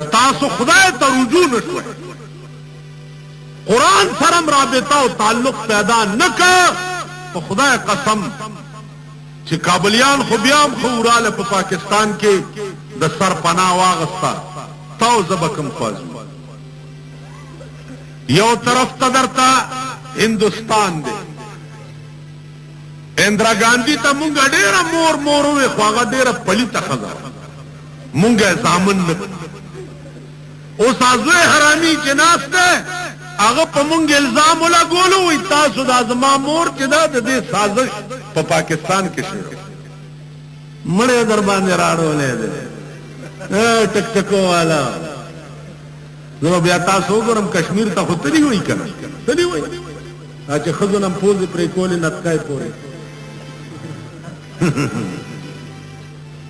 تاسو خدای ته رجوع نشوئ قرآن سرم رابطه او تعلق پیدا نکا په خدای قسم چې کابلیان خو بیا هم خو وراله په پاکستان کې د سر پناه واغستا تاو زبکم خوازو یو طرف ته درته هندوستان دی اندرا ګاندھی ته مونږ ډېره مور وې خو هغه ډېره پلیته ښځه مونږ یې زامن نه اوس ازوی حرامي چې ناست دی هغه په مونږ الزام ولګولو وایي تاسو دا زما مور چې دا د دې سازش په پاکستان کې شوی مړی در باندې راړولی دی ټک ټکو والا زه بیا تاسو وګورم کشمیر ته خو تلي وایي که نه تلي وایي چې ښځو نه پوزې پرې کولې نتکای پورې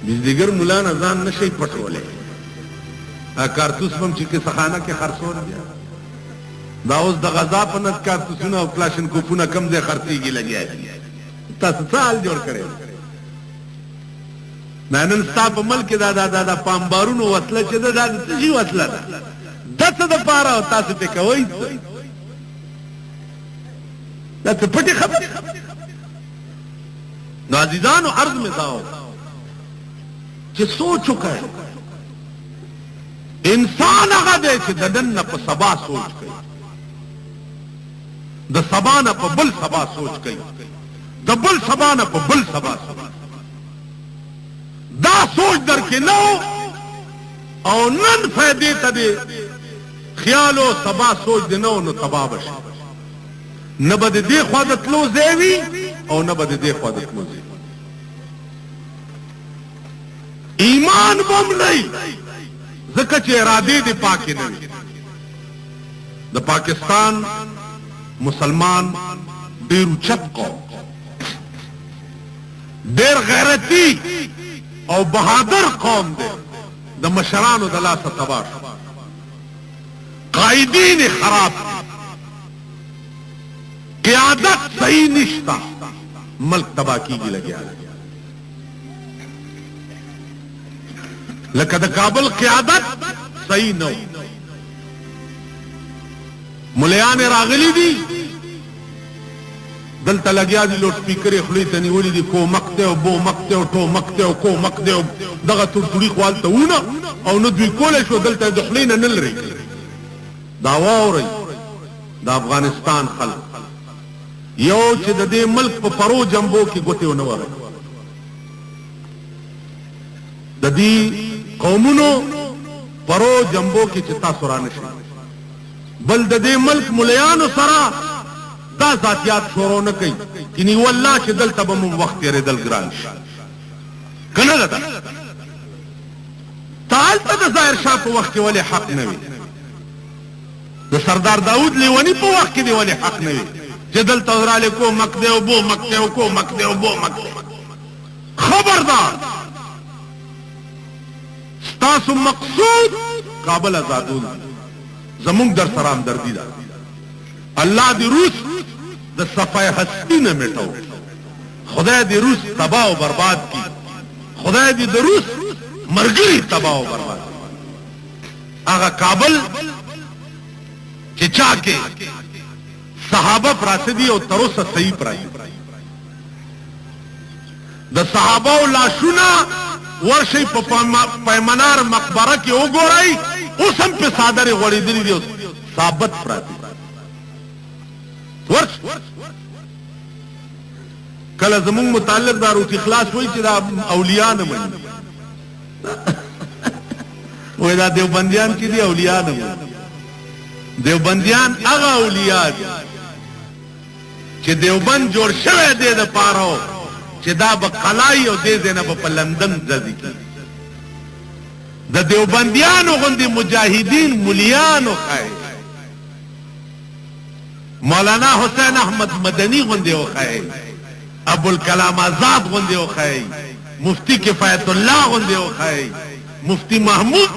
بزدیګر ملا نه ځان نشئ پټولی کارتوس هم چې کیسهخانه کې خرڅول بیا دا اوس د غذا په نت کارتوسونه او کلاشینکوفونه کم ځای خرڅېږي لګیا دي تاسو څه حال جوړ کړی دا نن ستا په ملک کې دا پامبارونو وسله چې ده دا د څه شي وسله ده د څه دپاره او تاسو پرې کوئ څه دا څه پټې خبرې نو عزیزانو عرض مې دا و چې سوچ وکړئ انسان هغه دی چې د نن نه په سبا سوچ کوي د سبا نه په بل سبا سوچ کوي د بل سبا نه په بل سبا سوچ دا سوچ در کې نو او نن فائدې ته دی خیال او سبا سوچ دی نو نو تباه بشي نه به د دې خوا د تلو ځای وي او نه به د دې خوا د تلو ځای ایمان به هم نه وي ځکه چې ارادې دې پاکې نه وي د پاکستان مسلمان ډېر اوچت قوم ډېر غیرتي او بهادر قوم دی د مشرانو د لاسه تباه شو قائدین خراب قیادت صحیح نشتا ملک تباہ کیږي لګیا لکه د کابل قیادت صحیح نو ملیان راغلی دي دلته لګیا دي لوډ سپیکر یې خولې ته نیولي دي کومک دی او بومک دی او ټومک دی او کومک دی او دغه تورتوړي خو هلته وونه او نه دوی کولی شو دلته د خولې نه نه لرې دا واورئ د افغانستان خلک یو چې د دې ملک په پرو جنبو کې ګوتې ونه وهئ د دې قومونو پرو جنبو کې چې تاسو رانشئ بل د دې ملک ملیانو سره دا ذاتیات شروع نه کوي کني والله چې دلته به مو وخت تېرېدل ګران شي که نه ده ته هلته د ظاهر شاه په وخت کې ولې حق نه وي د سردار داود لیوني په وخت کې دې ولې حق نه وي چې دلته رالی کومک دی او بومک دی او کومک دی او بومک دی خبردار ستاسو مقصود کابل آزادول زمونږ در سره همدردي ده الله دې روس د صفای هستی نه میټو خدای دې روس تباه او برباد کی خدای دې د روس مرګري تباه او برباد هغه کابل چې چا کې صحابه پراته دي او تر اوسه صحیح پراته د صحابه او لاشونه ورشي په پیمنار مقبره کې وګورئ اوس هم په صادرې غوړېدلي دي ثابت پراته ورش کله زمونږ متعلق دا روټي خلاص وایي چې دا اولیاء نه مني وایي دا دیوبندیان چې دي اولیاء نه مني دیوبندیان هغه اولیاء دي چې دیوبند جوړ شوی دی د پاره چې دا به قلای او دې ځای نه به په لندن ځي د دیوبندیانو غوندې مجاهدین ملیانو ښایي مولانا حسین احمد مدنی غوندې وښایي ابوالکلام آزاد غوندې وښایي مفتی کفایت الله غوندې وښایي مفتی محمود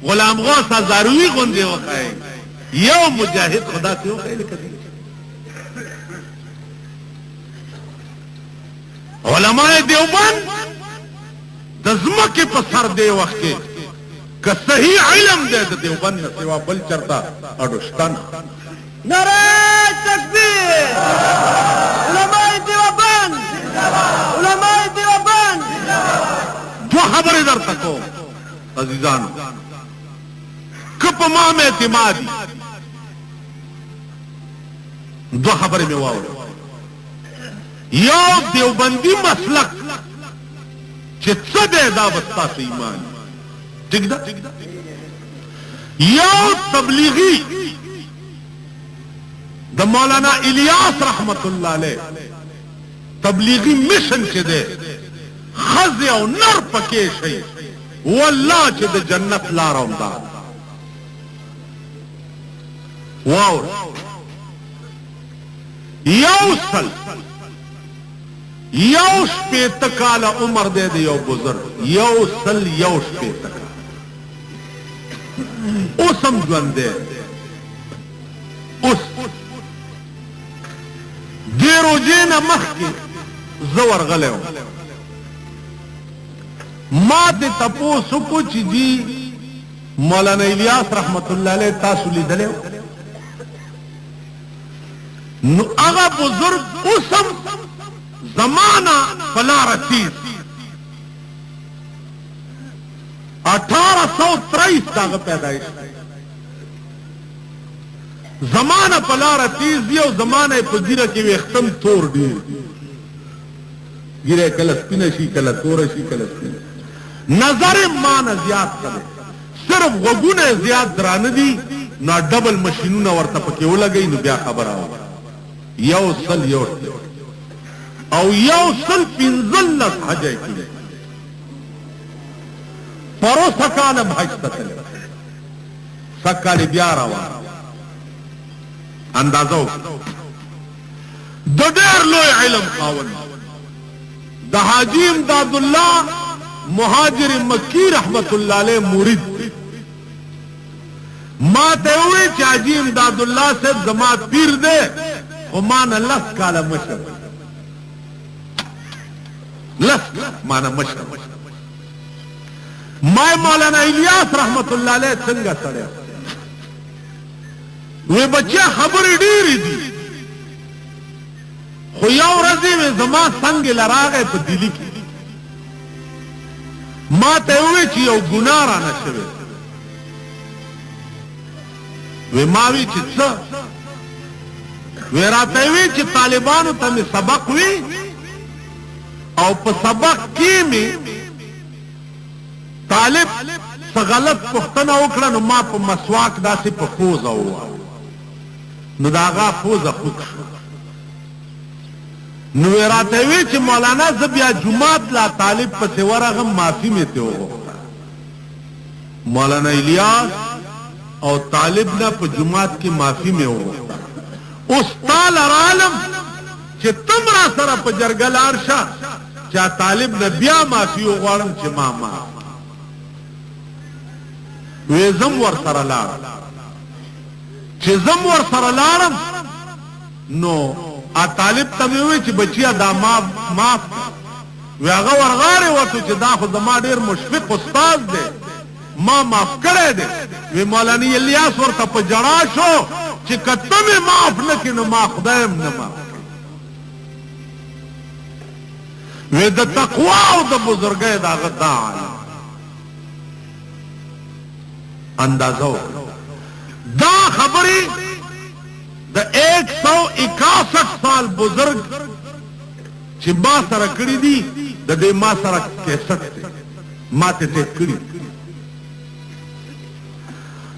غلام غوث هزاروي غوندې وښایي یو مجاهد خدا ته وښایي لکه علماء دیوبند د ځمکې په سر دی وخت کې که صحیح علم دی د دیوبند نه سوا بل چرته اډوشتن. نعره تکبیر! علماء دیوبند! علماء دیوبند! دو خبرې درته کوم عزیزانو، که په ما مې اعتمادي دو خبرې مې واورې. یو دیوبندي مسلک چې څه دی دا به ستاسو ایمان ټیک ده. یو تبلیغي د مولانا الیاس رحمت الله علیه تبلیغي مشن چې دی خزه او نر پکې شي والله چې د جنت لار هم ده. واو یو شپېته کاله عمر دی د یو بزرګ، یو شپېته کاله اوس هم ژوند دی. اوس دې روژې نه مخکې زه ورغلی وم، ما ته تپوس وکړو چې جی مولانا الیاس رحمت الله علیه تاسو لیدلی و؟ نو هغه بزرګ اوس هم زمانہ پلار تیز 1823 داغه پیدایش زمانہ پلار تیز دی او زمانہ په ګیره کې وختم تور دی، ګیره کله سپینه شي کله تور شي کله سپینه. نظر مان زیات کړي صرف وګونه زیات درانه دي نو ډبل ماشینونه ورته پکې ولګي نو بیا خبره و. یو سل پنځلس حجه کړي پروسه کاله حج ته تللی، سکاله بیا روان. اندازو د ډېر لوی علم خاوند د حاجی امداد الله مهاجر مکی رحمت الله علیه مرید. ما ته وی چې حاجی امداد الله صاحب زما پیر دی او ما نه لس کاله مشر، لس مانا مشر. ما مولانا الیاس رحمت الله علیه څنګه سره وی بچیا خبرې ډېرې دي خو یو ورځ یې زما څنګه لراغې په دلی کې ما ته وی چې یو ګناه رانه شوی. وی ما وی چې څه؟ وی راته وی چې طالبانو ته مې سبق وی او په سبق کې مې طالب څه غلط پوښتنه وکړه نو ما په مسواک داسې په پوزه ووهه نو د هغه پوزه خوږ شو. نو یې راته وی چې مولانا زه بیا جومات لا طالب پسې ورغم معافي مې ترې وغوښته. مولانا الیاس او طالب نه په جومات کې معافي مې وغوښته. اوس تا لرالم چې تم را سره په جرګه لاړ شه چا طالب نه بیا معافي وغواړم چې ما وی زم ور سره لاړم. چې زم ور سره لاړم نو طالب ته مې وی چې بچیا دا معاف وی هغه ورغاړې ورته چې دا خو زما ډېر مشفق استاد دی ما معاف کړی دی. وی مولانا الیاس ورته په جړا شو چې که ته مې معاف نه کړې نو ما خدای هم نه معاف. وی د تقوا او د بزرګۍ د هغه دا عالم اندازه دا خبرې د 161 سال بزرگ چې ما سره کړی دي د دې ما سره کیسټ ما ته ټیک کړی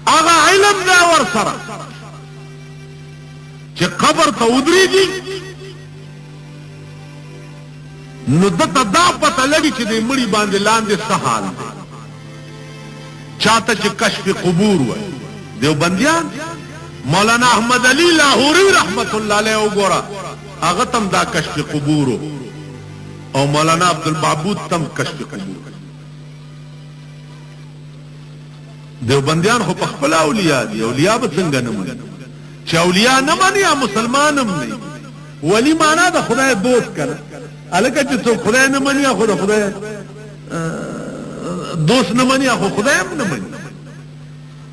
هغه علم دا ور سره چې قبر ته ودرېږي نو دته دا پته لګي چې د مړي باندې لاندې څه حال دی. چاته چې کشف قبور وای دیوبندیان مولانا احمد علی لاہوری رحمت الله علیه وګوره هغه تم دا کشف قبور او مولانا عبدالمعبود تم کشف قبور. دیوبندیان خو په خپل اولیاء دي، اولیاء به څنګه نه مني چې اولیاء نه مني یا مسلمان هم نه. ولی معنا د خدای دوست کنه الکه چې څوک خدای نه مني خو د خدای دوست نه مني خو خدای هم نه مني.